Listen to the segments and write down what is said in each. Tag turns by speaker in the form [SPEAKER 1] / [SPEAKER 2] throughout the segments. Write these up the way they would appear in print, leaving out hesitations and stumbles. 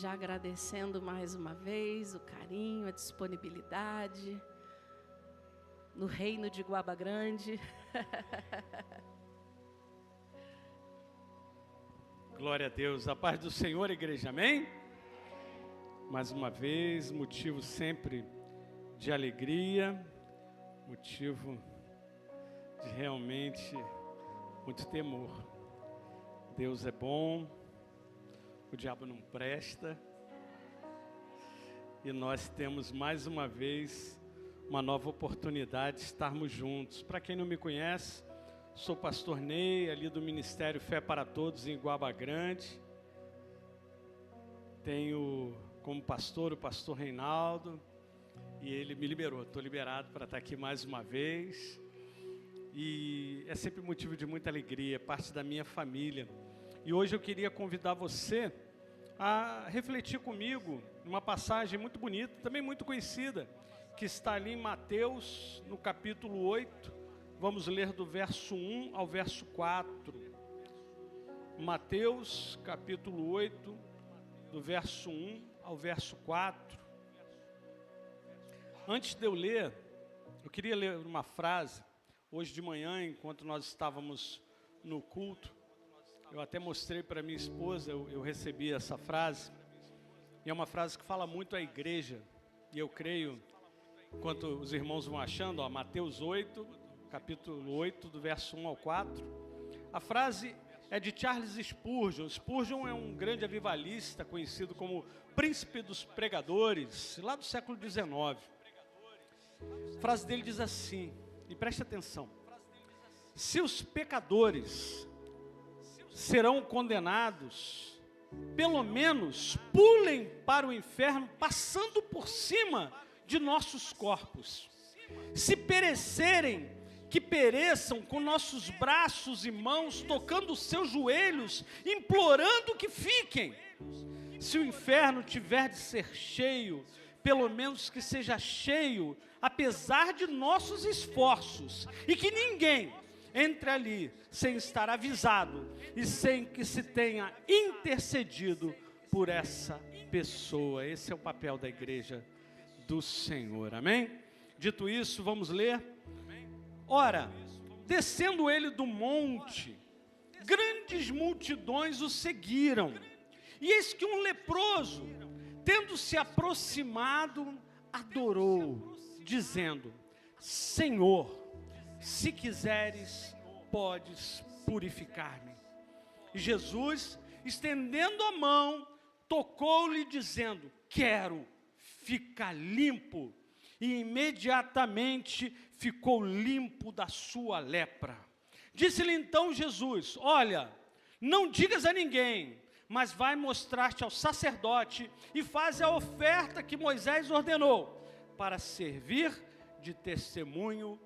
[SPEAKER 1] Já agradecendo mais uma vez o carinho, a disponibilidade no reino de Guaba Grande.
[SPEAKER 2] Glória a Deus, a paz do Senhor, igreja, amém? Mais uma vez, motivo sempre de alegria, motivo de realmente muito temor. Deus é bom, o diabo não presta, e nós temos mais uma vez uma nova oportunidade de estarmos juntos. Para quem não me conhece, sou pastor Ney, ali do Ministério Fé para Todos em Guaba Grande. Tenho como pastor o pastor Reinaldo, e ele me liberou. Estou liberado para estar aqui mais uma vez. E é sempre motivo de muita alegria, parte da minha família. E hoje eu queria convidar você a refletir comigo numa passagem muito bonita, também muito conhecida, que está ali em Mateus, no capítulo 8. Vamos ler do verso 1 ao verso 4. Mateus, capítulo 8, do verso 1 ao verso 4. Antes de eu ler, eu queria ler uma frase. Hoje de manhã, enquanto nós estávamos no culto, eu até mostrei para minha esposa, eu recebi essa frase. E é uma frase que fala muito à igreja. E eu creio, enquanto os irmãos vão achando, Mateus 8, capítulo 8, do verso 1 ao 4. A frase é de Charles Spurgeon. Spurgeon é um grande avivalista, conhecido como príncipe dos pregadores, lá do século XIX. A frase dele diz assim, e preste atenção: se os pecadores serão condenados, pelo menos pulem para o inferno passando por cima de nossos corpos. Se perecerem, que pereçam com nossos braços e mãos, tocando os seus joelhos, implorando que fiquem. Se o inferno tiver de ser cheio, pelo menos que seja cheio, apesar de nossos esforços, e que ninguém entre ali sem estar avisado e sem que se tenha intercedido por essa pessoa. Esse é o papel da igreja do Senhor, amém? Dito isso, vamos ler. Ora, descendo ele do monte, grandes multidões o seguiram. E eis que um leproso, tendo se aproximado, adorou, dizendo: Senhor, se quiseres, podes purificar-me. E Jesus, estendendo a mão, tocou-lhe, dizendo: quero, fica limpo. E imediatamente ficou limpo da sua lepra. Disse-lhe então Jesus: olha, não digas a ninguém, mas vai mostrar-te ao sacerdote e faz a oferta que Moisés ordenou, para servir de testemunho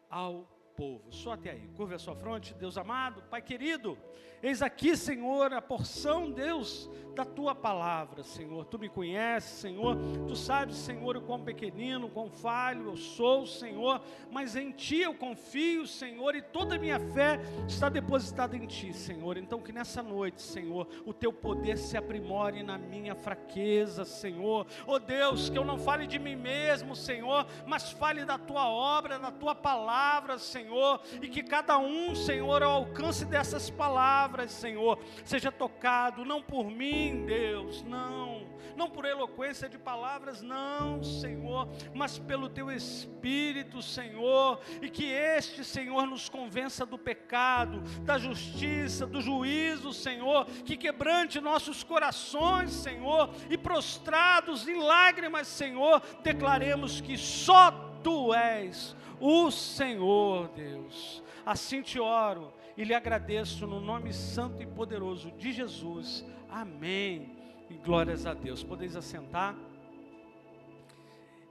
[SPEAKER 2] ao povo. Só até aí, curva a sua fronte. Deus amado, Pai querido, eis aqui, Senhor, a porção, Deus, da Tua palavra, Senhor. Tu me conheces, Senhor, Tu sabes, Senhor, o quão pequenino, o quão falho eu sou, Senhor, mas em Ti eu confio, Senhor, e toda a minha fé está depositada em Ti, Senhor. Então que nessa noite, Senhor, o Teu poder se aprimore na minha fraqueza, Senhor. Oh Deus, que eu não fale de mim mesmo, Senhor, mas fale da Tua obra, da Tua palavra, Senhor, e que cada um, Senhor, ao alcance dessas palavras, Senhor, seja tocado, não por mim, Deus, não por eloquência de palavras, não, Senhor, mas pelo Teu Espírito, Senhor, e que este, Senhor, nos convença do pecado, da justiça, do juízo, Senhor, que quebrante nossos corações, Senhor, e prostrados em lágrimas, Senhor, declaremos que só Tu és o Senhor, Deus. Assim te oro e lhe agradeço no nome santo e poderoso de Jesus. Amém. E glórias a Deus. Podeis assentar.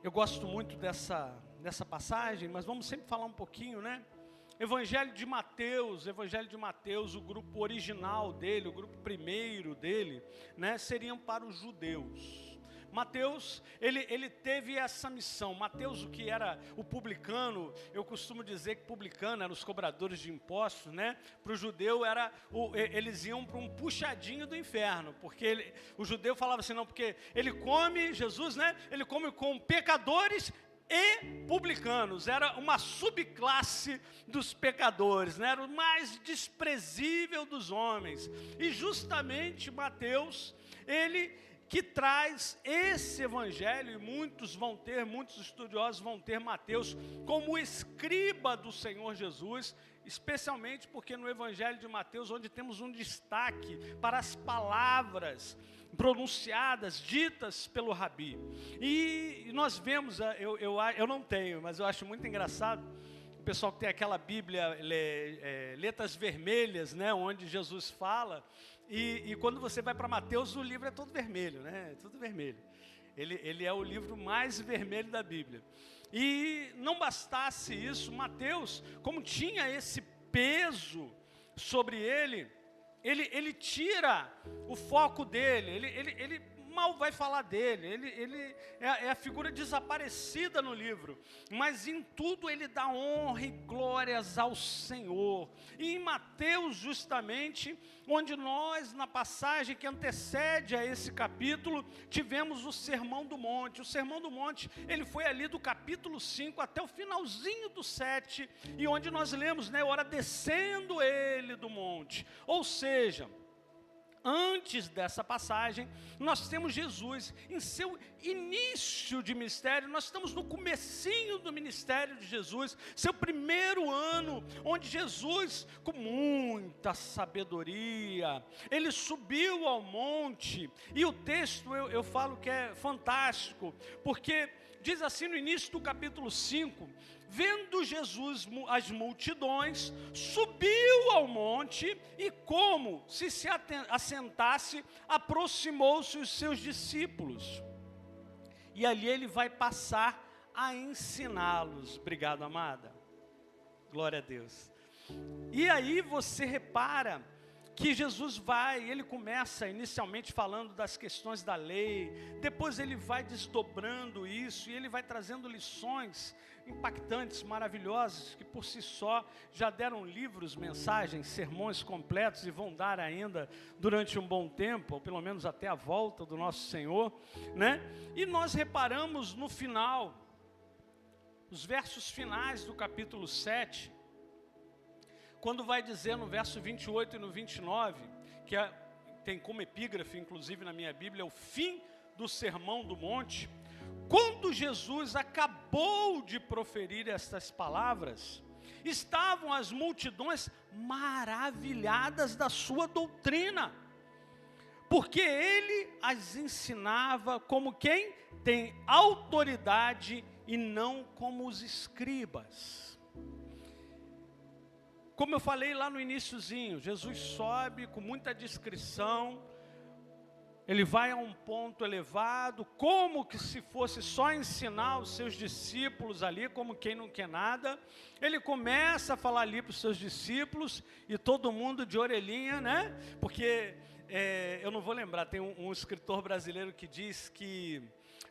[SPEAKER 2] Eu gosto muito dessa passagem, mas vamos sempre falar um pouquinho, né? Evangelho de Mateus, o grupo original dele, o grupo primeiro dele, né? Seriam para os judeus. Mateus, ele teve essa missão. Mateus, o que era o publicano, eu costumo dizer que publicano eram os cobradores de impostos, né? Para o judeu, eles iam para um puxadinho do inferno, porque o judeu falava assim, não, porque ele come, Jesus, né? Ele come com pecadores e publicanos, era uma subclasse dos pecadores, né? Era o mais desprezível dos homens. E justamente Mateus, ele que traz esse evangelho, e muitos estudiosos vão ter Mateus como escriba do Senhor Jesus, especialmente porque no evangelho de Mateus, onde temos um destaque para as palavras pronunciadas, ditas pelo Rabi. E nós vemos, eu não tenho, mas eu acho muito engraçado, o pessoal que tem aquela Bíblia, letras vermelhas, né, onde Jesus fala, e quando você vai para Mateus, o livro é todo vermelho, né, tudo vermelho. Ele é o livro mais vermelho da Bíblia. E não bastasse isso, Mateus, como tinha esse peso sobre ele tira o foco dele, ele mal vai falar dele, ele é a figura desaparecida no livro, mas em tudo ele dá honra e glórias ao Senhor. E em Mateus, justamente, onde nós, na passagem que antecede a esse capítulo, tivemos o Sermão do Monte. O Sermão do Monte, ele foi ali do capítulo 5 até o finalzinho do 7, e onde nós lemos, né, ora descendo ele do monte, ou seja, antes dessa passagem, nós temos Jesus em seu início de ministério, nós estamos no comecinho do ministério de Jesus, seu primeiro ano, onde Jesus, com muita sabedoria, ele subiu ao monte, e o texto eu falo que é fantástico, porque diz assim no início do capítulo 5, vendo Jesus as multidões, subiu ao monte e, como se assentasse, aproximou-se os seus discípulos. E ali ele vai passar a ensiná-los. Obrigado, amada. Glória a Deus. E aí você repara que Jesus ele começa inicialmente falando das questões da lei, depois ele vai desdobrando isso, e ele vai trazendo lições impactantes, maravilhosas, que por si só já deram livros, mensagens, sermões completos, e vão dar ainda durante um bom tempo, ou pelo menos até a volta do nosso Senhor, né? E nós reparamos no final, os versos finais do capítulo 7, quando vai dizer no verso 28 e no 29, que tem como epígrafe, inclusive na minha Bíblia, o fim do Sermão do Monte. Quando Jesus acabou de proferir estas palavras, estavam as multidões maravilhadas da sua doutrina, porque ele as ensinava como quem tem autoridade e não como os escribas. Como eu falei lá no iniciozinho, Jesus sobe com muita discrição, ele vai a um ponto elevado, como que se fosse só ensinar os seus discípulos ali, como quem não quer nada. Ele começa a falar ali para os seus discípulos, e todo mundo de orelhinha, né? Porque, eu não vou lembrar, tem um escritor brasileiro que diz que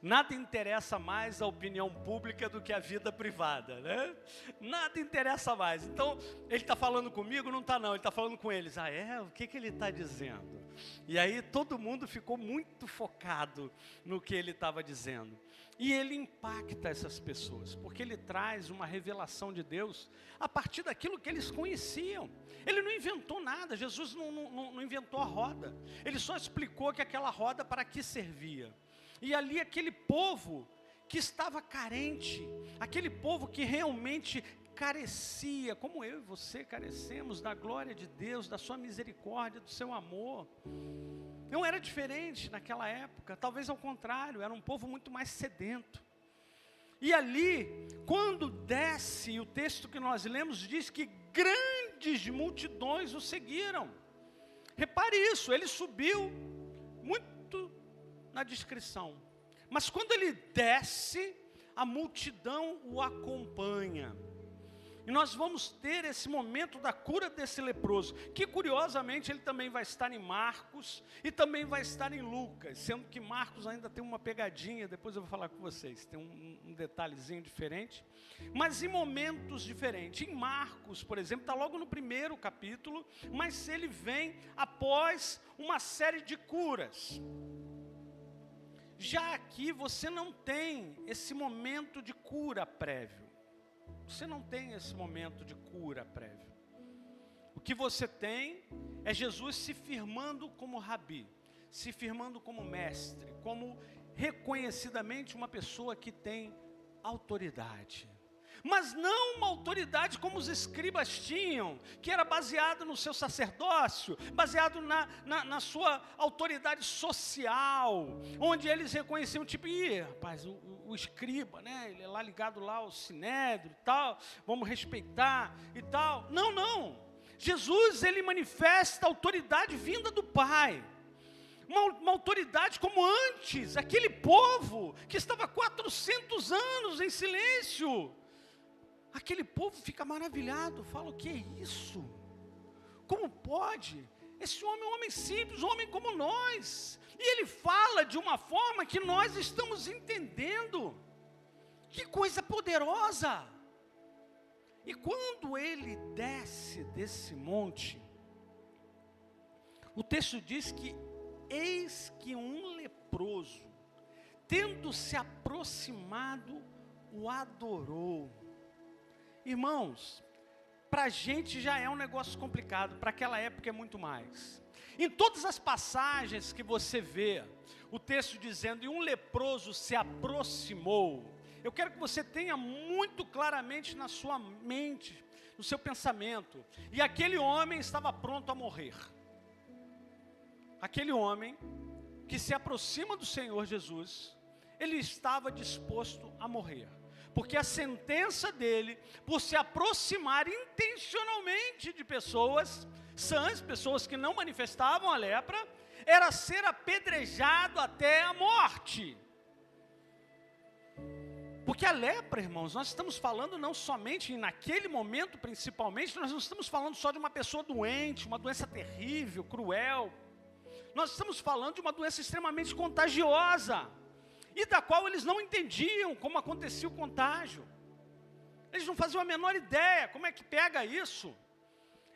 [SPEAKER 2] nada interessa mais a opinião pública do que a vida privada, né? Nada interessa mais. Então, ele está falando comigo? Não está não, ele está falando com eles. Ah, é? O que ele está dizendo? E aí todo mundo ficou muito focado no que ele estava dizendo. E ele impacta essas pessoas, porque ele traz uma revelação de Deus a partir daquilo que eles conheciam. Ele não inventou nada, Jesus não inventou a roda. Ele só explicou que aquela roda para que servia. E ali aquele povo que estava carente, aquele povo que realmente carecia, como eu e você carecemos da glória de Deus, da sua misericórdia, do seu amor. Não era diferente naquela época, talvez ao contrário, era um povo muito mais sedento. E ali, quando desce, o texto que nós lemos diz que grandes multidões o seguiram. Repare isso, ele subiu muito na descrição, mas quando ele desce, a multidão o acompanha. E nós vamos ter esse momento da cura desse leproso, que curiosamente ele também vai estar em Marcos e também vai estar em Lucas, sendo que Marcos ainda tem uma pegadinha, depois eu vou falar com vocês, tem um detalhezinho diferente, mas em momentos diferentes. Em Marcos, por exemplo, está logo no primeiro capítulo, mas ele vem após uma série de curas. Já aqui você não tem esse momento de cura prévio. Você não tem esse momento de cura prévio. O que você tem é Jesus se firmando como rabi, se firmando como mestre, como reconhecidamente uma pessoa que tem autoridade. Mas não uma autoridade como os escribas tinham, que era baseado no seu sacerdócio, baseado na sua autoridade social, onde eles reconheciam, tipo, rapaz, o escriba, né, ele é lá ligado lá ao sinédrio e tal, vamos respeitar e tal. Não, não. Jesus, ele manifesta a autoridade vinda do Pai. Uma autoridade como antes, aquele povo que estava 400 anos em silêncio. Aquele povo fica maravilhado, fala, o que é isso? Como pode? Esse homem é um homem simples, um homem como nós. E ele fala de uma forma que nós estamos entendendo. Que coisa poderosa! E quando ele desce desse monte, o texto diz que eis que um leproso, tendo se aproximado, o adorou. Irmãos, para a gente já é um negócio complicado, para aquela época é muito mais. Em todas as passagens que você vê, o texto dizendo, e um leproso se aproximou, eu quero que você tenha muito claramente na sua mente, no seu pensamento, e aquele homem estava pronto a morrer. Aquele homem que se aproxima do Senhor Jesus, ele estava disposto a morrer. Porque a sentença dele, por se aproximar intencionalmente de pessoas sãs, pessoas que não manifestavam a lepra, era ser apedrejado até a morte. Porque a lepra, irmãos, nós estamos falando não somente, naquele momento principalmente, nós não estamos falando só de uma pessoa doente, uma doença terrível, cruel. Nós estamos falando de uma doença extremamente contagiosa. E da qual eles não entendiam como acontecia o contágio. Eles não faziam a menor ideia como é que pega isso.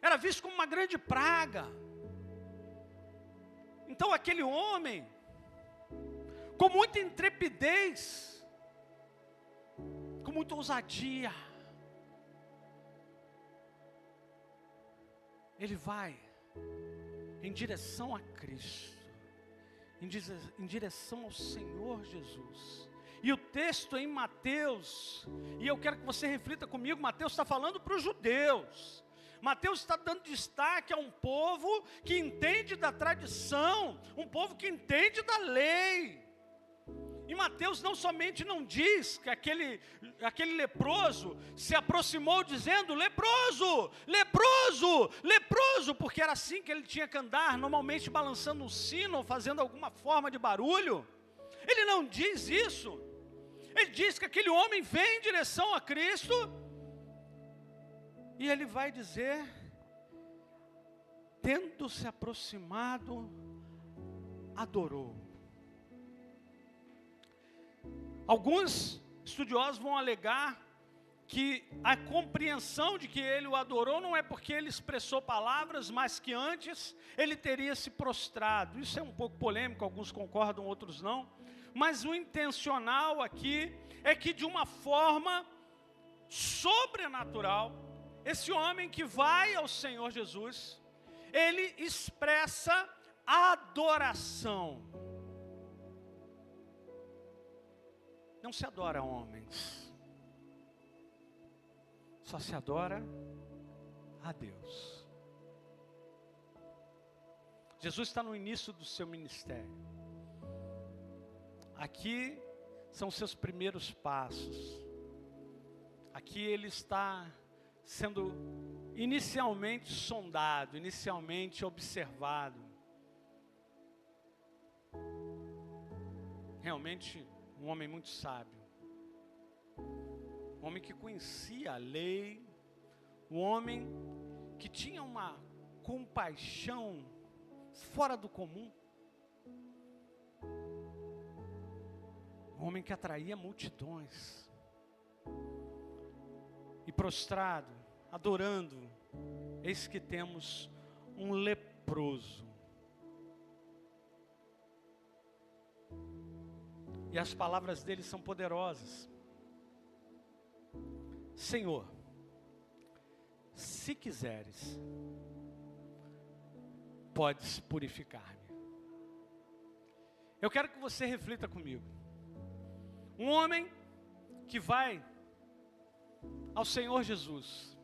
[SPEAKER 2] Era visto como uma grande praga. Então aquele homem, com muita intrepidez, com muita ousadia, ele vai em direção a Cristo. Em direção ao Senhor Jesus. E o texto em Mateus, e eu quero que você reflita comigo, Mateus está falando para os judeus. Mateus está dando destaque a um povo que entende da tradição, um povo que entende da lei. E Mateus não somente não diz que aquele leproso se aproximou dizendo, leproso, leproso, leproso, porque era assim que ele tinha que andar, normalmente balançando um sino ou fazendo alguma forma de barulho. Ele não diz isso. Ele diz que aquele homem vem em direção a Cristo e ele vai dizer, tendo se aproximado, adorou. Alguns estudiosos vão alegar que a compreensão de que ele o adorou não é porque ele expressou palavras, mas que antes ele teria se prostrado. Isso é um pouco polêmico, alguns concordam, outros não. Mas o intencional aqui é que de uma forma sobrenatural, esse homem que vai ao Senhor Jesus, ele expressa adoração. Não se adora homens, só se adora a Deus. Jesus está no início do seu ministério. Aqui são seus primeiros passos. Aqui ele está sendo inicialmente sondado, inicialmente observado. Realmente um homem muito sábio, um homem que conhecia a lei, O homem que tinha uma compaixão fora do comum. Um homem que atraía multidões. E prostrado, adorando, eis que temos um leproso. E as palavras dele são poderosas. Senhor, se quiseres, podes purificar-me. Eu quero que você reflita comigo. Um homem que vai ao Senhor Jesus.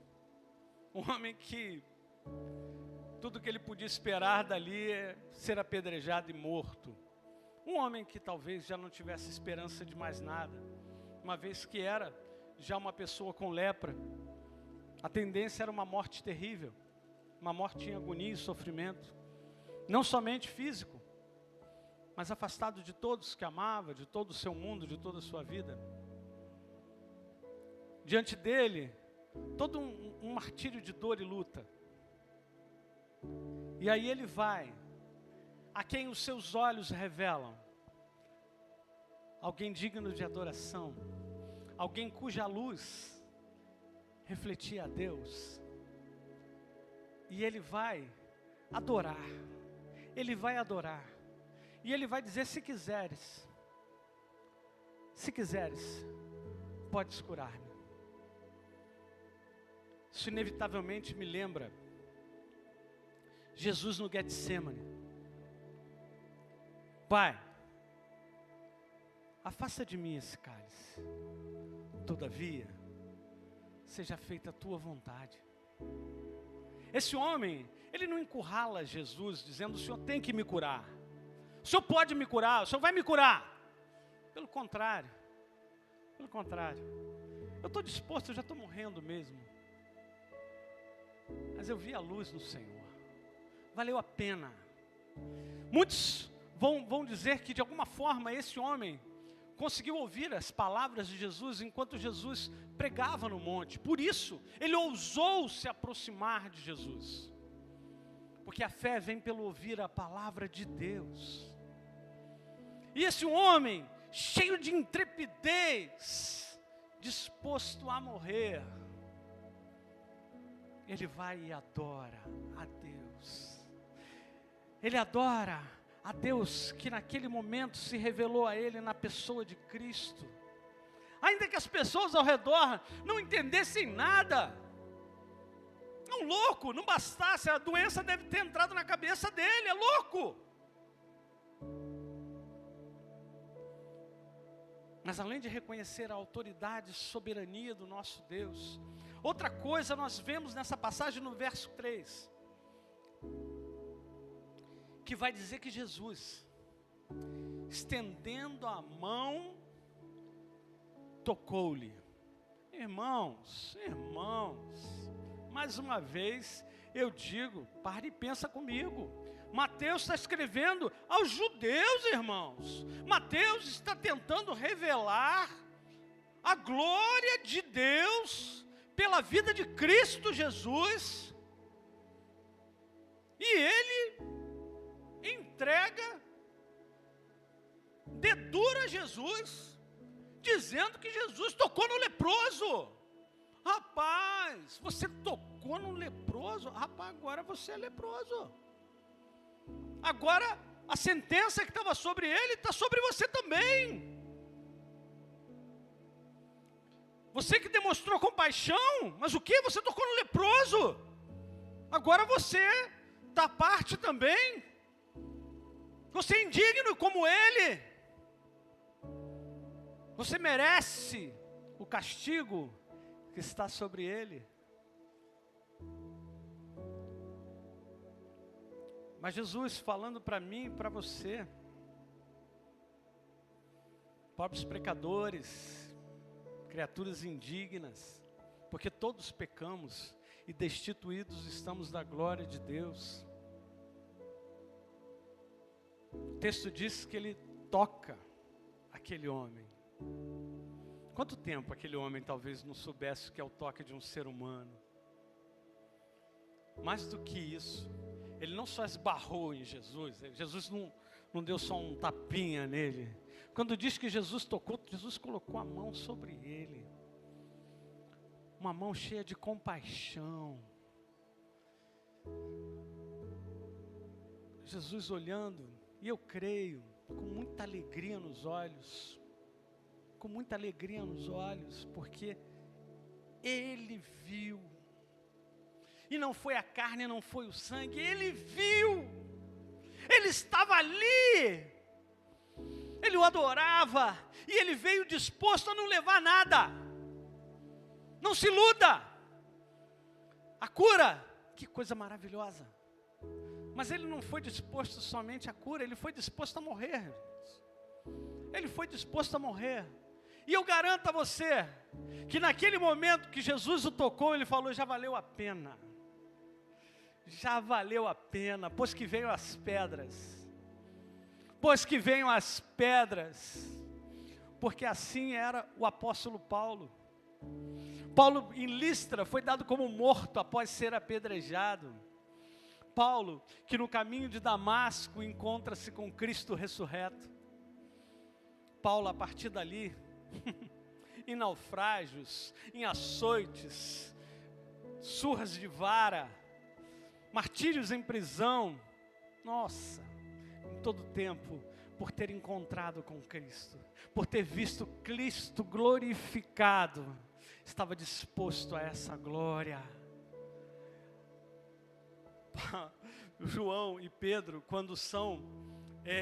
[SPEAKER 2] Um homem que tudo que ele podia esperar dali é ser apedrejado e morto. Um homem que talvez já não tivesse esperança de mais nada, uma vez que era já uma pessoa com lepra. A tendência era uma morte terrível, uma morte em agonia e sofrimento, não somente físico, mas afastado de todos que amava, de todo o seu mundo, de toda a sua vida. Diante dele, todo um martírio de dor e luta. E aí ele vai, a quem os seus olhos revelam, alguém digno de adoração, alguém cuja luz refletia a Deus. E ele vai adorar, ele vai adorar, e ele vai dizer: se quiseres, podes curar-me. Isso inevitavelmente me lembra Jesus no Getsemane. Pai, afasta de mim esse cálice, todavia, seja feita a tua vontade. Esse homem, ele não encurrala Jesus dizendo: o Senhor tem que me curar, o Senhor pode me curar, o Senhor vai me curar. Pelo contrário, eu estou disposto, eu já estou morrendo mesmo, mas eu vi a luz no Senhor, valeu a pena. Muitos vão dizer que de alguma forma esse homem conseguiu ouvir as palavras de Jesus enquanto Jesus pregava no monte. Por isso, ele ousou se aproximar de Jesus. Porque a fé vem pelo ouvir a palavra de Deus. E esse homem, cheio de intrepidez, disposto a morrer, ele vai e adora a Deus. Ele adora a Deus que naquele momento se revelou a ele na pessoa de Cristo. Ainda que as pessoas ao redor não entendessem nada. É um louco, não bastasse, a doença deve ter entrado na cabeça dele, é louco. Mas além de reconhecer a autoridade e soberania do nosso Deus, outra coisa nós vemos nessa passagem no verso 3. Que vai dizer que Jesus, estendendo a mão, tocou-lhe. Irmãos, mais uma vez eu digo, pare e pensa comigo. Mateus está escrevendo aos judeus, irmãos. Mateus está tentando revelar a glória de Deus pela vida de Cristo Jesus. E ele entrega, dedura Jesus, dizendo que Jesus tocou no leproso. Rapaz, você tocou no leproso? Rapaz, agora você é leproso. Agora a sentença que estava sobre ele está sobre você também. Você que demonstrou compaixão, mas o que? Você tocou no leproso. Agora você está parte também. Você é indigno como ele. Você merece o castigo que está sobre ele. Mas Jesus falando para mim e para você, pobres pecadores, criaturas indignas, porque todos pecamos e destituídos estamos da glória de Deus. O texto diz que ele toca aquele homem. Quanto tempo aquele homem talvez não soubesse o que é o toque de um ser humano? mais do que isso, ele não só esbarrou em Jesus, Jesus não deu só um tapinha nele. Quando diz que Jesus tocou, Jesus colocou a mão sobre ele. Uma mão cheia de compaixão. Jesus olhando, e eu creio, com muita alegria nos olhos, porque Ele viu, e não foi a carne, não foi o sangue, Ele viu, Ele estava ali, Ele o adorava, e Ele veio disposto a não levar nada. Não se iluda, a cura, que coisa maravilhosa, mas Ele não foi disposto somente à cura, Ele foi disposto a morrer, Ele foi disposto a morrer. E eu garanto a você, que naquele momento que Jesus o tocou, Ele falou, já valeu a pena, pois que venham as pedras, porque assim era o apóstolo Paulo. Paulo em Listra foi dado como morto após ser apedrejado. Paulo, que no caminho de Damasco encontra-se com Cristo ressurreto. Paulo, a partir dali, em naufrágios, em açoites, surras de vara, martírios em prisão, nossa, em todo tempo, por ter encontrado com Cristo, por ter visto Cristo glorificado, estava disposto a essa glória. João e Pedro, quando são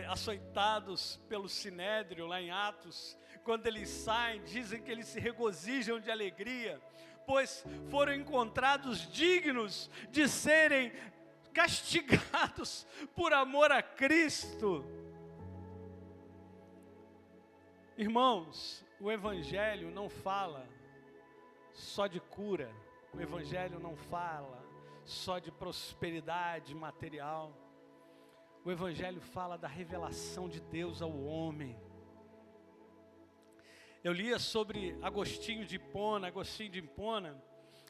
[SPEAKER 2] açoitados pelo Sinédrio, lá em Atos, quando eles saem, dizem que eles se regozijam de alegria, pois foram encontrados dignos de serem castigados por amor a Cristo. Irmãos, o Evangelho não fala só de cura, o Evangelho não fala só de prosperidade material, o Evangelho fala da revelação de Deus ao homem. Eu lia sobre Agostinho de Hipona,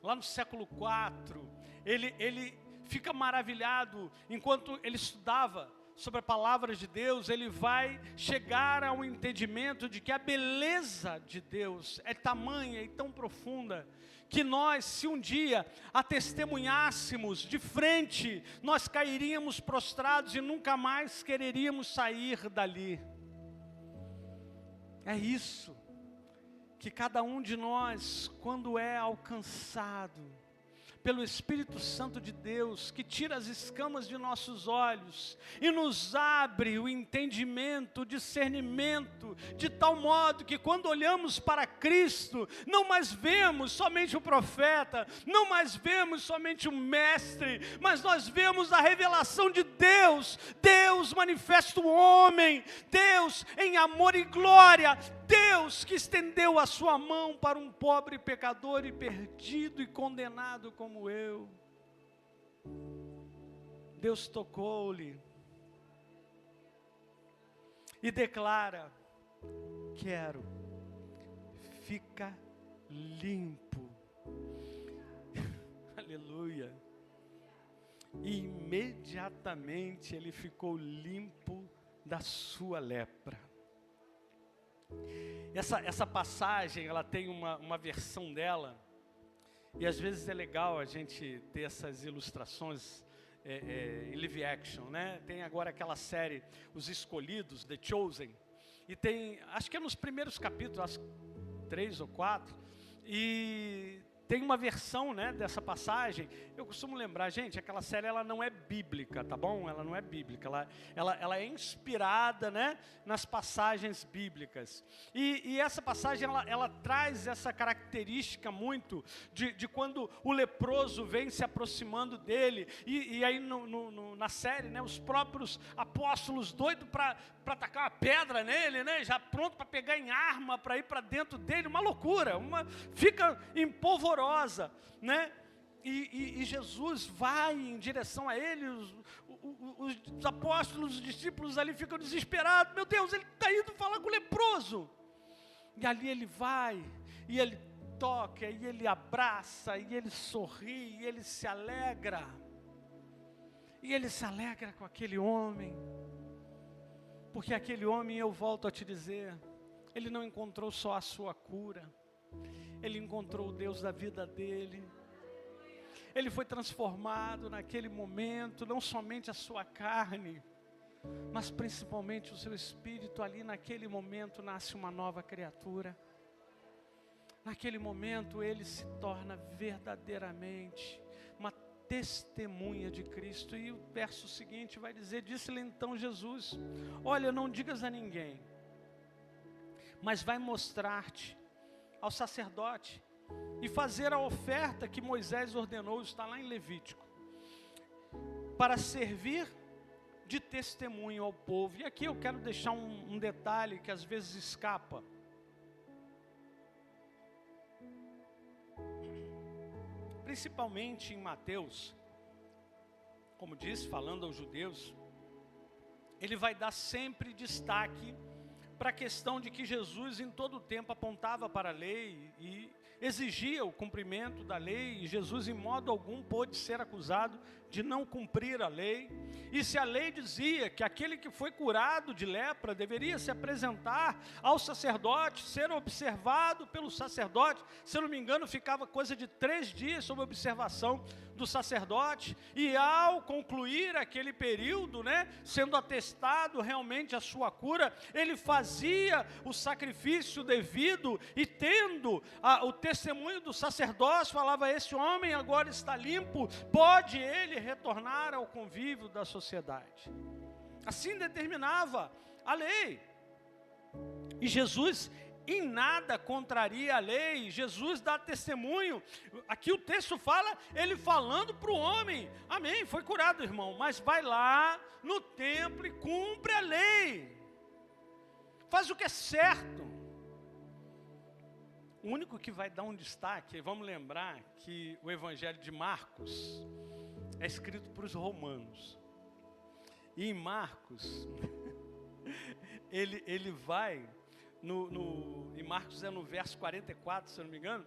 [SPEAKER 2] lá no século IV, ele fica maravilhado, enquanto ele estudava sobre a palavra de Deus, ele vai chegar ao entendimento de que a beleza de Deus é tamanha e tão profunda, que nós, se um dia a testemunhássemos de frente, nós cairíamos prostrados e nunca mais quereríamos sair dali. É isso que cada um de nós, quando é alcançado pelo Espírito Santo de Deus, que tira as escamas de nossos olhos e nos abre o entendimento, o discernimento, de tal modo que quando olhamos para Cristo, não mais vemos somente o profeta, não mais vemos somente o mestre, mas nós vemos a revelação de Deus, Deus manifesta o homem, Deus em amor e glória, Deus que estendeu a sua mão para um pobre pecador e perdido e condenado como eu. Deus tocou-lhe e declara: quero, fica limpo. Aleluia. E imediatamente ele ficou limpo da sua lepra. Essa passagem, ela tem uma versão dela, e às vezes é legal a gente ter essas ilustrações em live action, né? Tem agora aquela série, Os Escolhidos, The Chosen, e tem, acho que é nos primeiros capítulos, acho 3 ou 4, e tem uma versão, né, dessa passagem. Eu costumo lembrar, gente, aquela série ela não é bíblica, tá bom? Ela não é bíblica, ela é inspirada, né, nas passagens bíblicas. E essa passagem, ela traz essa característica muito de quando o leproso vem se aproximando dele, e aí na série, né, os próprios apóstolos doidos para atacar uma pedra nele, né, já pronto para pegar em arma, para ir para dentro dele, uma loucura, fica empolvorosa, né? E Jesus vai em direção a ele, os apóstolos, os discípulos ali ficam desesperados, meu Deus, ele está indo falar com o leproso, e ali ele vai, e ele toca, e ele abraça, e ele sorri, e ele se alegra. E ele se alegra com aquele homem, porque aquele homem, eu volto a te dizer, ele não encontrou só a sua cura, ele encontrou o Deus da vida dele. Ele foi transformado naquele momento, não somente a sua carne, mas principalmente o seu espírito. Ali naquele momento nasce uma nova criatura. Naquele momento ele se torna verdadeiramente uma testemunha de Cristo. E o verso seguinte vai dizer: disse-lhe então Jesus: olha, não digas a ninguém, mas vai mostrar-te ao sacerdote e fazer a oferta que Moisés ordenou, está lá em Levítico, para servir de testemunho ao povo. E aqui eu quero deixar um detalhe que às vezes escapa. Principalmente em Mateus, como disse, falando aos judeus, ele vai dar sempre destaque para a questão de que Jesus em todo o tempo apontava para a lei e exigia o cumprimento da lei, e Jesus em modo algum pôde ser acusado de não cumprir a lei. E se a lei dizia que aquele que foi curado de lepra deveria se apresentar ao sacerdote, ser observado pelo sacerdote, se eu não me engano ficava coisa de 3 dias sob observação do sacerdote, e ao concluir aquele período, sendo atestado realmente a sua cura, ele fazia o sacrifício devido, e tendo o testemunho do sacerdócio, falava: esse homem agora está limpo, pode ele retornar ao convívio da sociedade. Assim determinava a lei. E Jesus em nada contraria a lei. Jesus dá testemunho. Aqui o texto fala, ele falando para o homem: amém, foi curado, irmão, mas vai lá no templo e cumpre a lei. Faz o que é certo. O único que vai dar um destaque, vamos lembrar que o Evangelho de Marcos é escrito para os romanos. E em Marcos, ele vai, em Marcos no verso 44, se eu não me engano,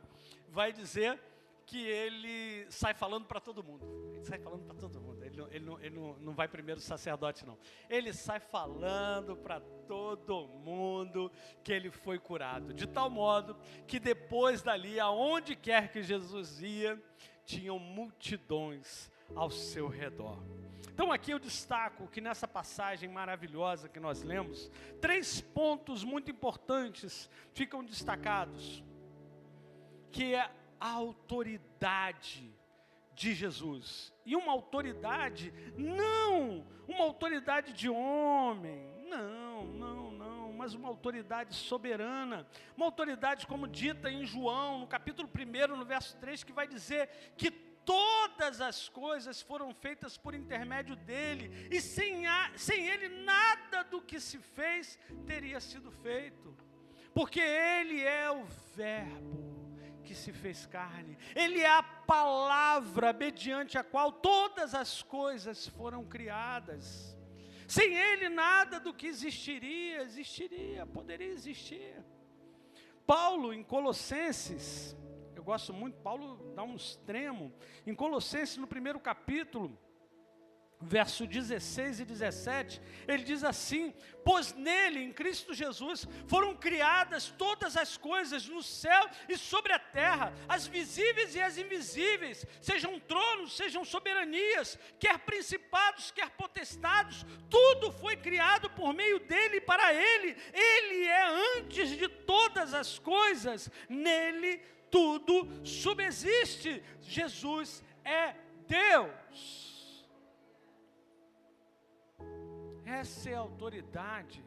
[SPEAKER 2] vai dizer que ele sai falando para todo mundo. Ele sai falando para todo mundo. Ele não vai primeiro o sacerdote, não. Ele sai falando para todo mundo que ele foi curado. De tal modo que depois dali, aonde quer que Jesus ia, tinham multidões ao seu redor. Então aqui eu destaco que nessa passagem maravilhosa que nós lemos, 3 pontos muito importantes ficam destacados, que é a autoridade de Jesus. E uma autoridade, não uma autoridade de homem, não, mas uma autoridade soberana, uma autoridade como dita em João, no capítulo 1, no verso 3, que vai dizer que todas as coisas foram feitas por intermédio dele, e sem ele nada do que se fez teria sido feito, porque ele é o Verbo que se fez carne, ele é a palavra mediante a qual todas as coisas foram criadas. Sem ele nada do que poderia existir. Paulo em Colossenses, eu gosto muito, Paulo dá um extremo, em Colossenses no 1º capítulo, verso 16 e 17, ele diz assim: pois nele, em Cristo Jesus, foram criadas todas as coisas no céu e sobre a terra, as visíveis e as invisíveis, sejam tronos, sejam soberanias, quer principados, quer potestades, tudo foi criado por meio dele e para ele. Ele é antes de todas as coisas, nele tudo subsiste. Jesus é Deus. Essa é a autoridade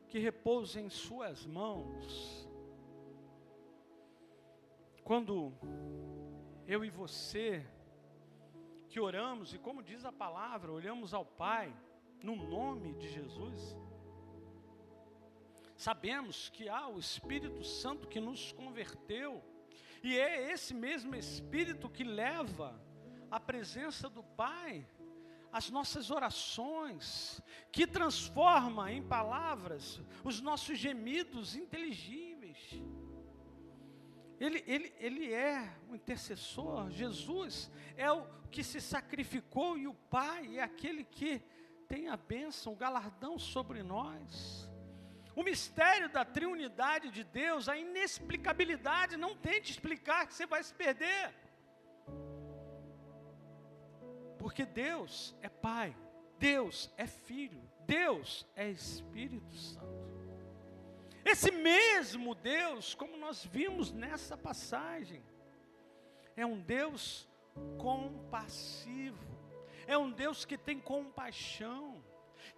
[SPEAKER 2] que repousa em suas mãos. Quando eu e você, que oramos, e como diz a palavra, olhamos ao Pai, no nome de Jesus, sabemos que há o Espírito Santo que nos converteu, e é esse mesmo Espírito que leva à presença do Pai as nossas orações, que transforma em palavras os nossos gemidos inteligíveis. Ele é o intercessor. Jesus é o que se sacrificou, e o Pai é aquele que tem a bênção, o galardão sobre nós. O mistério da triunidade de Deus, a inexplicabilidade, não tente explicar que você vai se perder. Porque Deus é Pai, Deus é Filho, Deus é Espírito Santo. Esse mesmo Deus, como nós vimos nessa passagem, é um Deus compassivo, é um Deus que tem compaixão,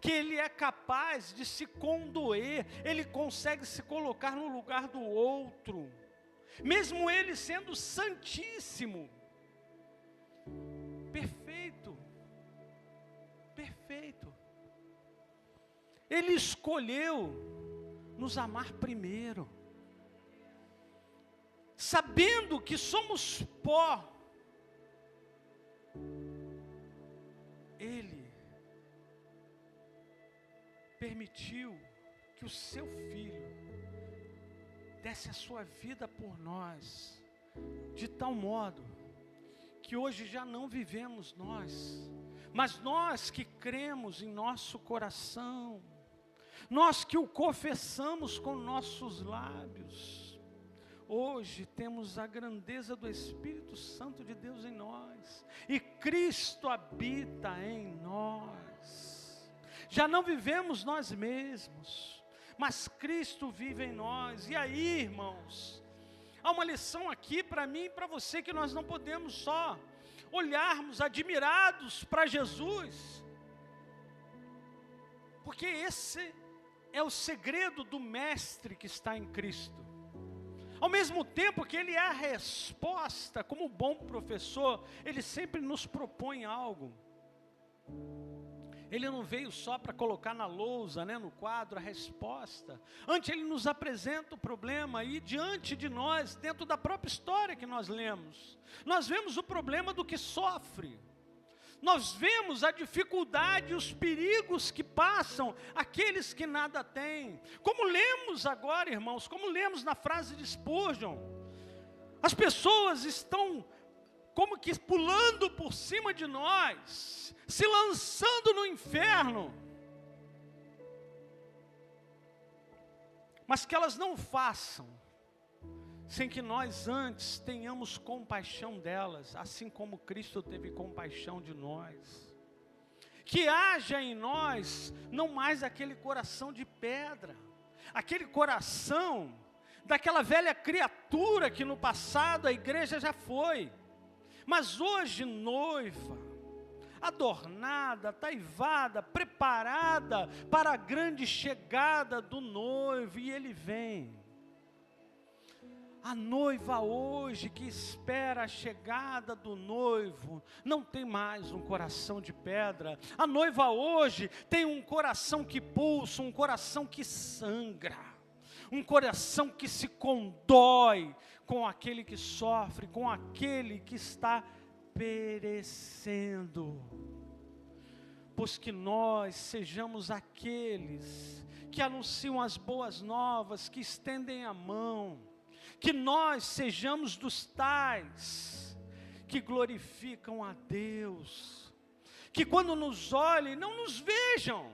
[SPEAKER 2] que Ele é capaz de se condoer, Ele consegue se colocar no lugar do outro, mesmo Ele sendo santíssimo, perfeito, perfeito. Ele escolheu nos amar primeiro, sabendo que somos pó. Ele permitiu que o seu Filho desse a sua vida por nós, de tal modo que hoje já não vivemos nós, mas nós que cremos em nosso coração, nós que o confessamos com nossos lábios, hoje temos a grandeza do Espírito Santo de Deus em nós, e Cristo habita em nós. Já não vivemos nós mesmos, mas Cristo vive em nós. E aí, irmãos, há uma lição aqui para mim e para você, que nós não podemos só olharmos admirados para Jesus, porque esse é o segredo do mestre que está em Cristo. Ao mesmo tempo que Ele é a resposta, como bom professor, Ele sempre nos propõe algo. Ele não veio só para colocar na lousa, no quadro, a resposta. Antes Ele nos apresenta o problema, e diante de nós, dentro da própria história que nós lemos, nós vemos o problema do que sofre. Nós vemos a dificuldade e os perigos que passam aqueles que nada têm. Como lemos agora, irmãos, como lemos na frase de Spurgeon, as pessoas estão como que pulando por cima de nós, se lançando no inferno, mas que elas não façam sem que nós antes tenhamos compaixão delas, assim como Cristo teve compaixão de nós. Que haja em nós não mais aquele coração de pedra, aquele coração daquela velha criatura que no passado a igreja já foi, mas hoje noiva, adornada, taivada, preparada para a grande chegada do noivo, e ele vem. A noiva hoje, que espera a chegada do noivo, não tem mais um coração de pedra. A noiva hoje tem um coração que pulsa, um coração que sangra, um coração que se condói com aquele que sofre, com aquele que está perecendo. Pois que nós sejamos aqueles que anunciam as boas novas, que estendem a mão, que nós sejamos dos tais que glorificam a Deus, que quando nos olhem não nos vejam,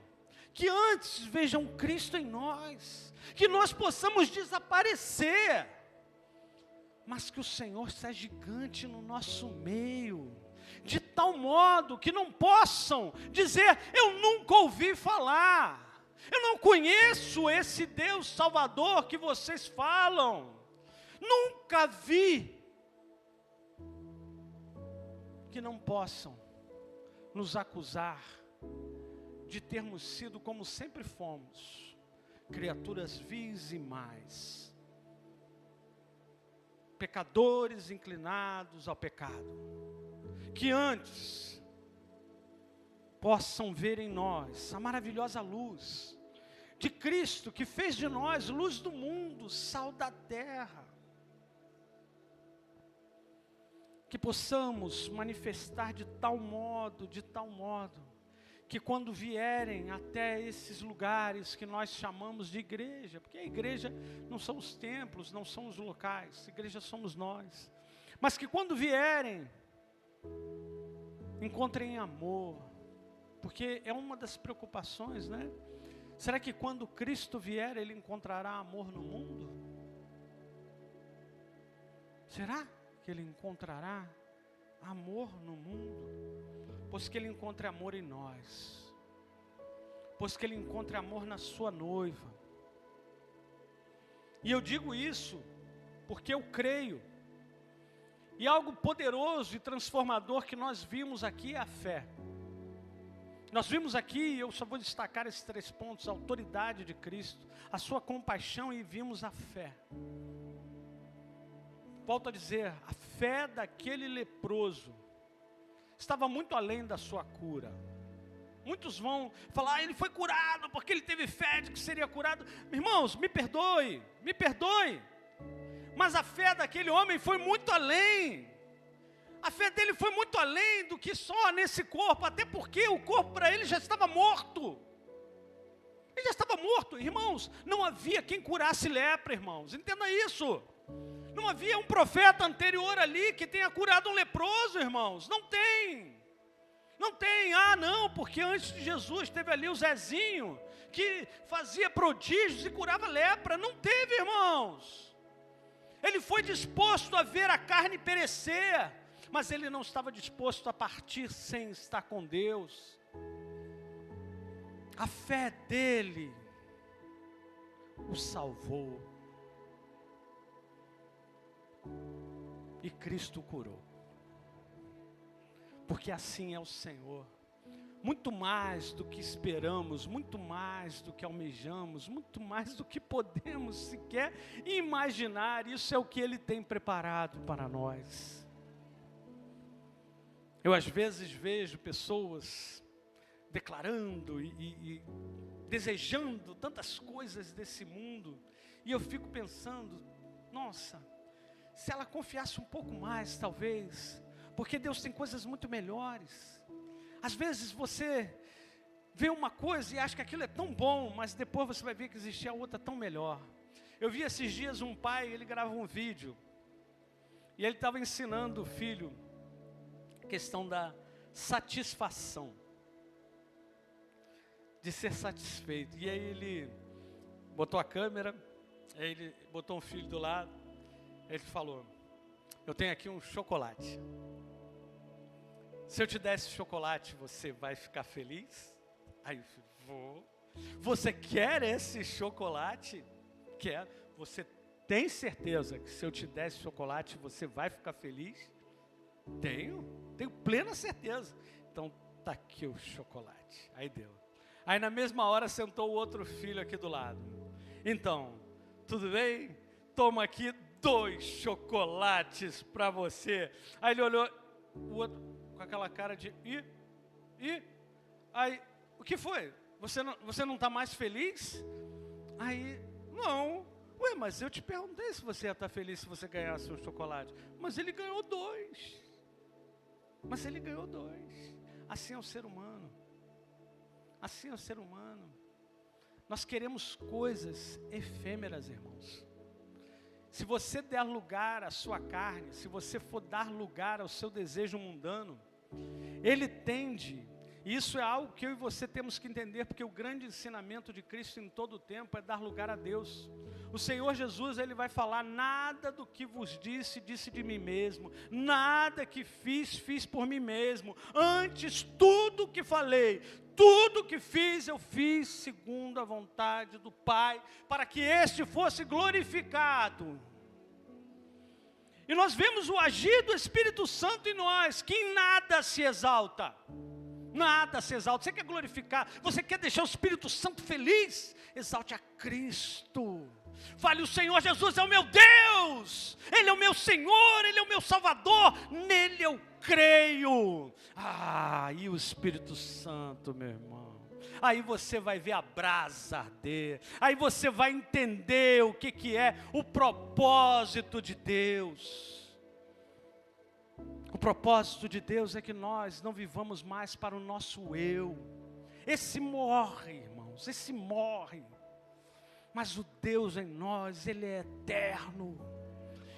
[SPEAKER 2] que antes vejam Cristo em nós, que nós possamos desaparecer, mas que o Senhor seja gigante no nosso meio, de tal modo que não possam dizer: eu nunca ouvi falar, eu não conheço esse Deus Salvador que vocês falam, nunca vi. Que não possam nos acusar de termos sido, como sempre fomos, criaturas vis e mais, pecadores inclinados ao pecado. Que antes possam ver em nós a maravilhosa luz de Cristo, que fez de nós luz do mundo, sal da terra. Que possamos manifestar de tal modo, que quando vierem até esses lugares que nós chamamos de igreja, porque a igreja não são os templos, não são os locais, a igreja somos nós, mas que quando vierem, encontrem amor, porque é uma das preocupações, né? Será que quando Cristo vier, Ele encontrará amor no mundo? Será que Ele encontrará amor no mundo? Pois que Ele encontre amor em nós, pois que Ele encontre amor na sua noiva. E eu digo isso porque eu creio, e algo poderoso e transformador que nós vimos aqui é a fé. Nós vimos aqui, eu só vou destacar esses 3 pontos: a autoridade de Cristo, a sua compaixão, e vimos a fé. Volto a dizer, a fé daquele leproso estava muito além da sua cura. Muitos vão falar, ele foi curado porque ele teve fé de que seria curado. Irmãos, me perdoe, mas a fé daquele homem foi muito além. A fé dele foi muito além do que só nesse corpo, até porque o corpo para ele já estava morto. Ele já estava morto, irmãos. Não havia quem curasse lepra, irmãos, entenda isso. Não havia um profeta anterior ali que tenha curado um leproso, irmãos. Não tem. Não tem. Ah, não, porque antes de Jesus teve ali o Zezinho, que fazia prodígios e curava lepra. Não teve, irmãos. Ele foi disposto a ver a carne perecer, mas ele não estava disposto a partir sem estar com Deus. A fé dele o salvou. E Cristo o curou. Porque assim é o Senhor. Muito mais do que esperamos, muito mais do que almejamos, muito mais do que podemos sequer imaginar. Isso é o que Ele tem preparado para nós. Eu às vezes vejo pessoas declarando e desejando tantas coisas desse mundo, e eu fico pensando, nossa, se ela confiasse um pouco mais, talvez, porque Deus tem coisas muito melhores. Às vezes você vê uma coisa e acha que aquilo é tão bom, mas depois você vai ver que existia outra tão melhor. Eu vi esses dias um pai, ele grava um vídeo, e ele estava ensinando o filho a questão da satisfação, de ser satisfeito. E aí ele botou a câmera, aí ele botou um filho do lado, ele falou, eu tenho aqui um chocolate. Se eu te desse chocolate, você vai ficar feliz? Aí eu falei, vou. Você quer esse chocolate? Quero. Você tem certeza que se eu te desse chocolate, você vai ficar feliz? Tenho plena certeza. Então, tá aqui o chocolate. Aí deu. Aí na mesma hora sentou o outro filho aqui do lado. Então, tudo bem? Toma aqui 2 chocolates para você. Aí ele olhou, o outro com aquela cara de, aí, o que foi? Você não está mais feliz? Aí, não. Ué, mas eu te perguntei se você ia estar feliz se você ganhasse um chocolate. Mas ele ganhou 2. Assim é o ser humano. Assim é o ser humano. Nós queremos coisas efêmeras, irmãos. Se você der lugar à sua carne, se você for dar lugar ao seu desejo mundano, ele tende, e isso é algo que eu e você temos que entender, porque o grande ensinamento de Cristo em todo o tempo é dar lugar a Deus. O Senhor Jesus, Ele vai falar, nada do que vos disse de mim mesmo, nada que fiz por mim mesmo, antes tudo que falei, tudo que fiz, eu fiz segundo a vontade do Pai, para que este fosse glorificado. E nós vemos o agir do Espírito Santo em nós, que em nada se exalta. Nada se exalta. Você quer glorificar, você quer deixar o Espírito Santo feliz? Exalte a Cristo. Fale, o Senhor Jesus é o meu Deus, Ele é o meu Senhor, Ele é o meu Salvador, nele eu creio. E o Espírito Santo, meu irmão, aí você vai ver a brasa arder, aí você vai entender o que é o propósito de Deus. O propósito de Deus é que nós não vivamos mais para o nosso eu, Esse morre, irmãos, esse morre. Mas o Deus em nós, Ele é eterno.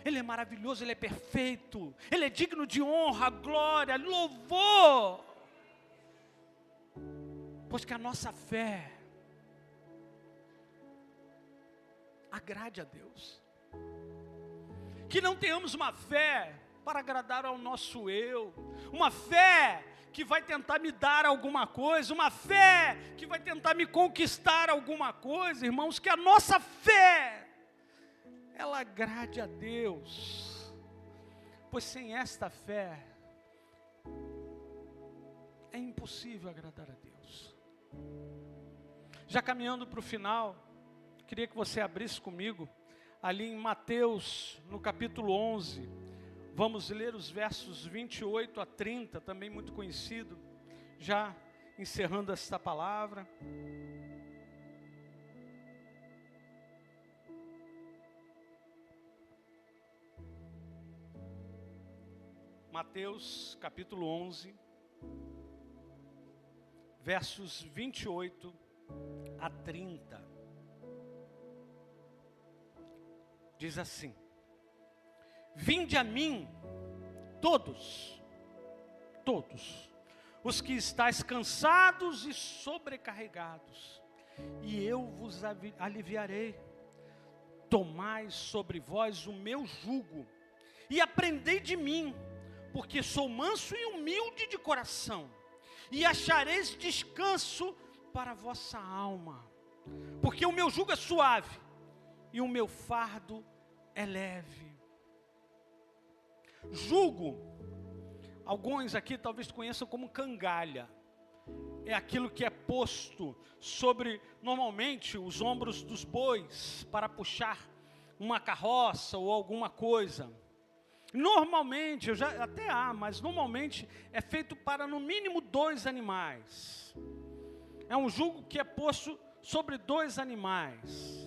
[SPEAKER 2] Ele é maravilhoso, Ele é perfeito. Ele é digno de honra, glória, louvor. Pois que a nossa fé agrade a Deus. Que não tenhamos uma fé para agradar ao nosso eu. Uma fé que vai tentar me dar alguma coisa. Uma fé que vai tentar me conquistar alguma coisa. Irmãos, que a nossa fé, ela agrade a Deus. Pois sem esta fé, é impossível agradar a Deus. Já caminhando para o final, queria que você abrisse comigo, ali em Mateus, no capítulo 11, vamos ler os versos 28 a 30, também muito conhecido, já encerrando esta palavra. Mateus, capítulo 11, versos 28 a 30. Diz assim: vinde a mim, todos, os que estáis cansados e sobrecarregados, e eu vos aliviarei. Tomai sobre vós o meu jugo, e aprendei de mim, porque sou manso e humilde de coração, e achareis descanso para a vossa alma, porque o meu jugo é suave, e o meu fardo é leve. Jugo, alguns aqui talvez conheçam como cangalha. É aquilo que é posto sobre, normalmente, os ombros dos bois, para puxar uma carroça ou alguma coisa. Normalmente, até há, mas normalmente é feito para no mínimo 2 animais. É um jugo que é posto sobre 2 animais.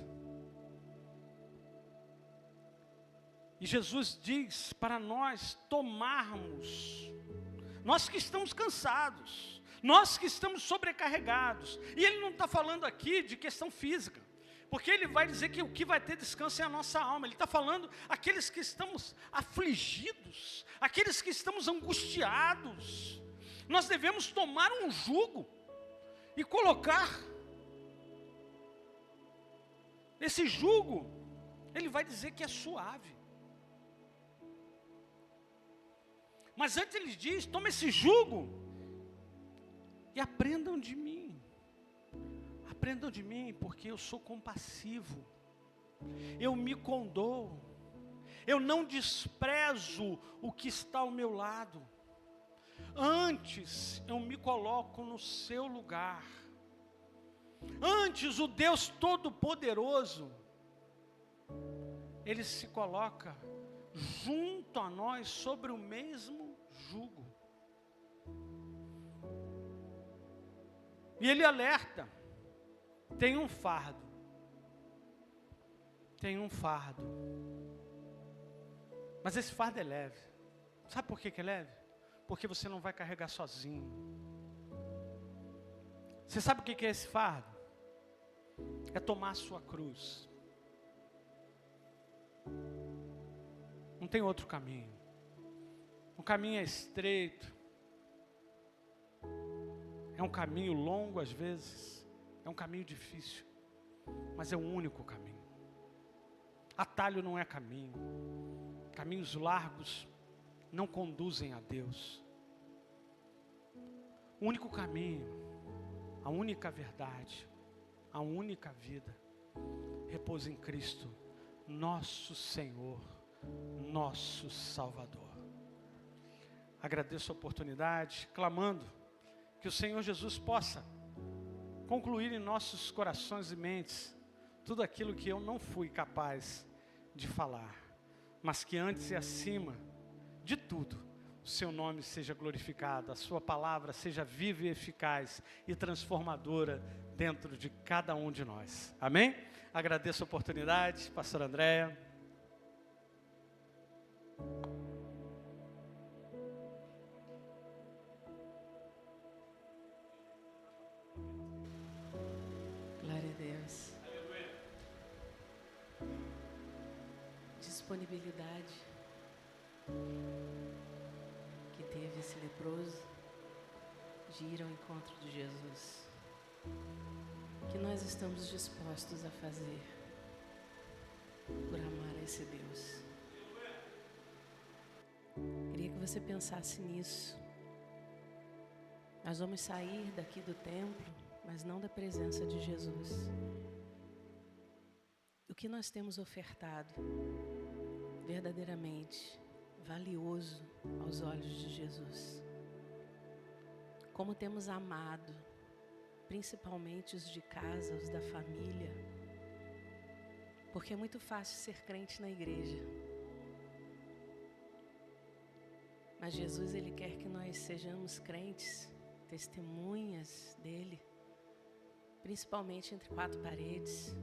[SPEAKER 2] E Jesus diz para nós tomarmos, nós que estamos cansados, nós que estamos sobrecarregados. E Ele não está falando aqui de questão física, porque Ele vai dizer que o que vai ter descanso é a nossa alma. Ele está falando aqueles que estamos afligidos, aqueles que estamos angustiados. Nós devemos tomar um jugo e colocar esse jugo. Ele vai dizer que é suave. Mas antes Ele diz, toma esse jugo e aprendam de mim. Aprendam de mim, porque eu sou compassivo. Eu me condoo. Eu não desprezo o que está ao meu lado. Antes eu me coloco no seu lugar. Antes o Deus Todo-Poderoso, Ele se coloca junto a nós sobre o mesmo jugo. E Ele alerta: tem um fardo. Tem um fardo. Mas esse fardo é leve. Sabe por que é leve? Porque você não vai carregar sozinho. Você sabe o que é esse fardo? É tomar a sua cruz. Não tem outro caminho. O caminho é estreito. É um caminho longo às vezes. É um caminho difícil. Mas é o único caminho. Atalho não é caminho. Caminhos largos não conduzem a Deus. O único caminho, a única verdade, a única vida, repousa em Cristo, nosso Senhor, nosso Salvador. Agradeço a oportunidade, clamando que o Senhor Jesus possa concluir em nossos corações e mentes tudo aquilo que eu não fui capaz de falar, mas que antes e acima de tudo, o seu nome seja glorificado, a sua palavra seja viva e eficaz e transformadora dentro de cada um de nós. Amém? Agradeço a oportunidade, pastor Andréia.
[SPEAKER 1] disponibilidade que teve esse leproso de ir ao encontro de Jesus, que nós estamos dispostos a fazer por amar a esse Deus. Queria que você pensasse nisso. Nós vamos sair daqui do templo, mas não da presença de Jesus. O que nós temos ofertado verdadeiramente valioso aos olhos de Jesus? Como temos amado, principalmente os de casa, os da família? Porque é muito fácil ser crente na igreja. Mas Jesus, Ele quer que nós sejamos crentes, testemunhas dEle, principalmente entre quatro paredes,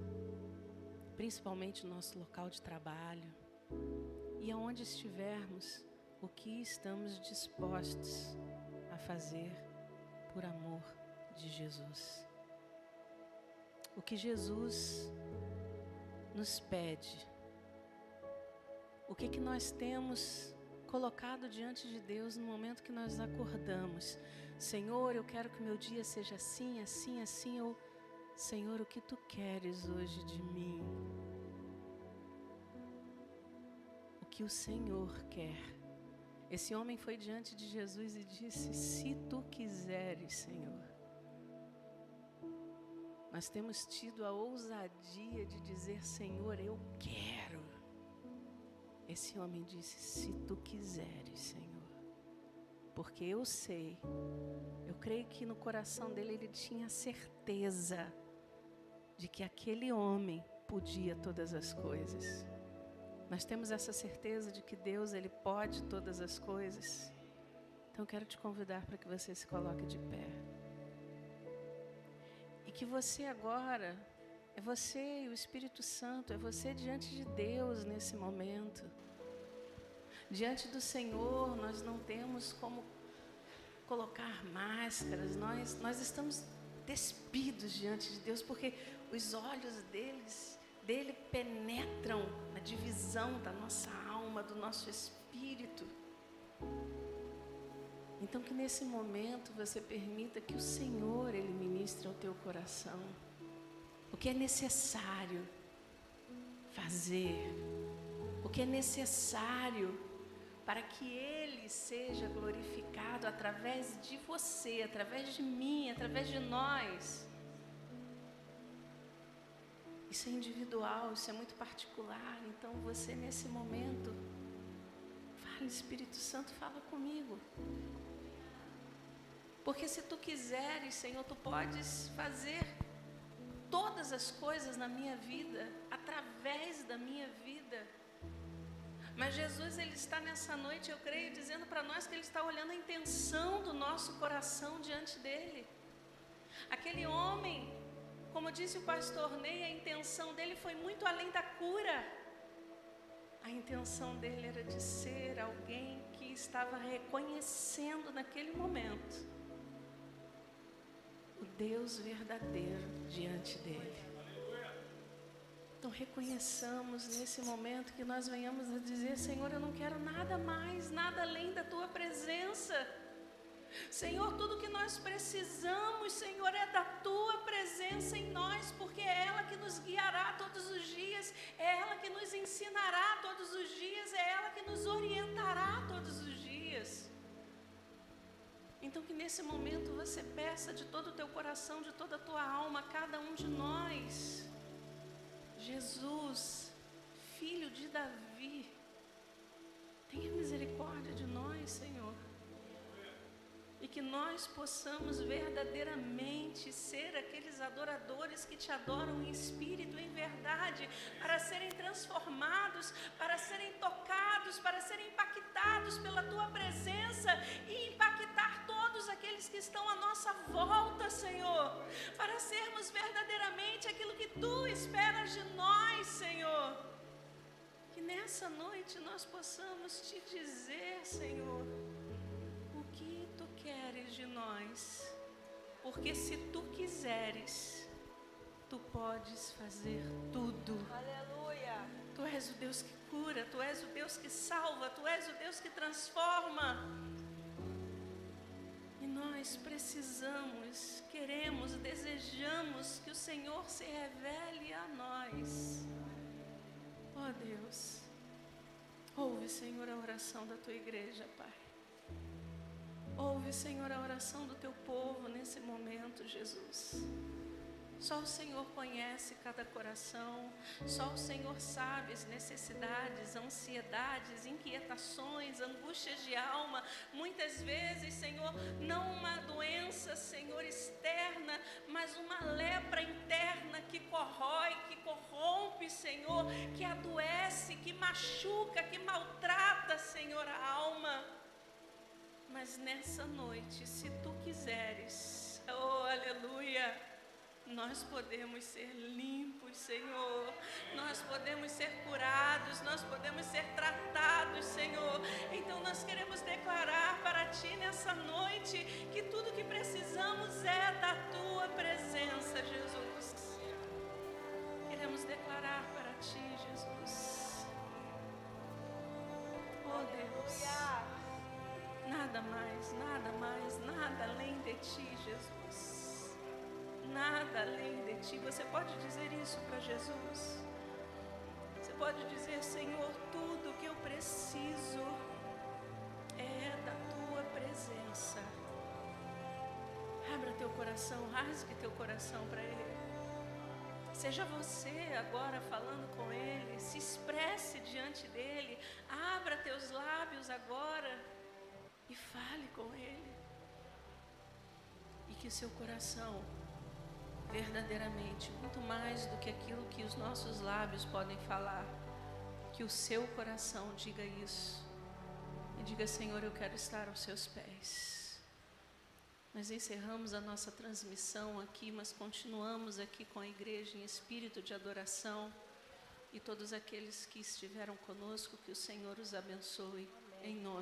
[SPEAKER 1] principalmente no nosso local de trabalho, e aonde estivermos, o que estamos dispostos a fazer por amor de Jesus. O que Jesus nos pede, o que nós temos colocado diante de Deus no momento que nós acordamos. Senhor, eu quero que o meu dia seja assim, assim, assim, ou Senhor, o que Tu queres hoje de mim? O que o Senhor quer? Esse homem foi diante de Jesus e disse: se Tu quiseres, Senhor. Nós temos tido a ousadia de dizer: Senhor, eu quero. Esse homem disse: se Tu quiseres, Senhor. Porque eu sei, eu creio que no coração dele ele tinha certeza de que aquele homem podia todas as coisas. Nós temos essa certeza de que Deus, Ele pode todas as coisas. Então eu quero te convidar para que você se coloque de pé. E que você agora, é você e o Espírito Santo, é você diante de Deus nesse momento. Diante do Senhor, nós não temos como colocar máscaras, nós estamos despidos diante de Deus, porque os olhos dele penetram na divisão da nossa alma, do nosso espírito. Então que nesse momento você permita que o Senhor, Ele ministre ao teu coração o que é necessário fazer, o que é necessário para que Ele seja glorificado através de você, através de mim, através de nós. Isso é individual, isso é muito particular. Então você nesse momento, fala, Espírito Santo, fala comigo. Porque se Tu quiseres, Senhor, Tu podes fazer todas as coisas na minha vida, através da minha vida. Mas Jesus, Ele está nessa noite, eu creio, dizendo para nós que Ele está olhando a intenção do nosso coração diante dEle. Aquele homem, como disse o pastor Ney, a intenção dele foi muito além da cura. A intenção dele era de ser alguém que estava reconhecendo naquele momento o Deus verdadeiro diante dele. Então reconheçamos nesse momento que nós venhamos a dizer: Senhor, eu não quero nada mais, nada além da Tua presença. Senhor, tudo que nós precisamos, Senhor, é da Tua presença em nós, porque é ela que nos guiará todos os dias, é ela que nos ensinará todos os dias, é ela que nos orientará todos os dias. Então que nesse momento você peça de todo o teu coração, de toda a tua alma, a cada um de nós: Jesus, Filho de Davi, tenha misericórdia de nós, Senhor. E que nós possamos verdadeiramente ser aqueles adoradores que Te adoram em espírito e em verdade, para serem transformados, para serem tocados, para serem impactados pela Tua presença e impactar todos aqueles que estão à nossa volta, Senhor, para sermos verdadeiramente aquilo que Tu esperas de nós, Senhor. Que nessa noite nós possamos Te dizer, Senhor, o que Tu queres de nós, porque se Tu quiseres, Tu podes fazer tudo.
[SPEAKER 3] Aleluia.
[SPEAKER 1] Tu és és o Deus que cura, Tu és o Deus que salva, Tu és o Deus que transforma. E nós precisamos, queremos, desejamos que o Senhor se revele a nós. Ó Deus, ouve, Senhor, a oração da Tua igreja, Pai. Ouve, Senhor, a oração do Teu povo nesse momento, Jesus. Só o Senhor conhece cada coração, só o Senhor sabe as necessidades, ansiedades, inquietações, angústias de alma. Muitas vezes, Senhor, não uma doença, Senhor, externa, mas uma lepra interna que corrói, que corrompe, Senhor, que adoece, que machuca, que maltrata, Senhor, a alma. Mas nessa noite, se Tu quiseres, oh, aleluia, nós podemos ser limpos, Senhor. Nós podemos ser curados, nós podemos ser tratados, Senhor. Então nós queremos declarar para Ti nessa noite que tudo que precisamos é da Tua presença, Jesus. Queremos declarar para Ti, Jesus. Oh Deus, nada mais, nada além de Ti, Jesus. Nada além de Ti. Você pode dizer isso para Jesus? Você pode dizer: Senhor, tudo que eu preciso é da Tua presença. Abra teu coração, rasgue teu coração para Ele. Seja você agora falando com Ele, se expresse diante dEle, abra teus lábios agora e fale com Ele. E que o seu coração, verdadeiramente, muito mais do que aquilo que os nossos lábios podem falar, que o seu coração diga isso. E diga: Senhor, eu quero estar aos seus pés. Nós encerramos a nossa transmissão aqui, mas continuamos aqui com a igreja em espírito de adoração. E todos aqueles que estiveram conosco, que o Senhor os abençoe. Em nome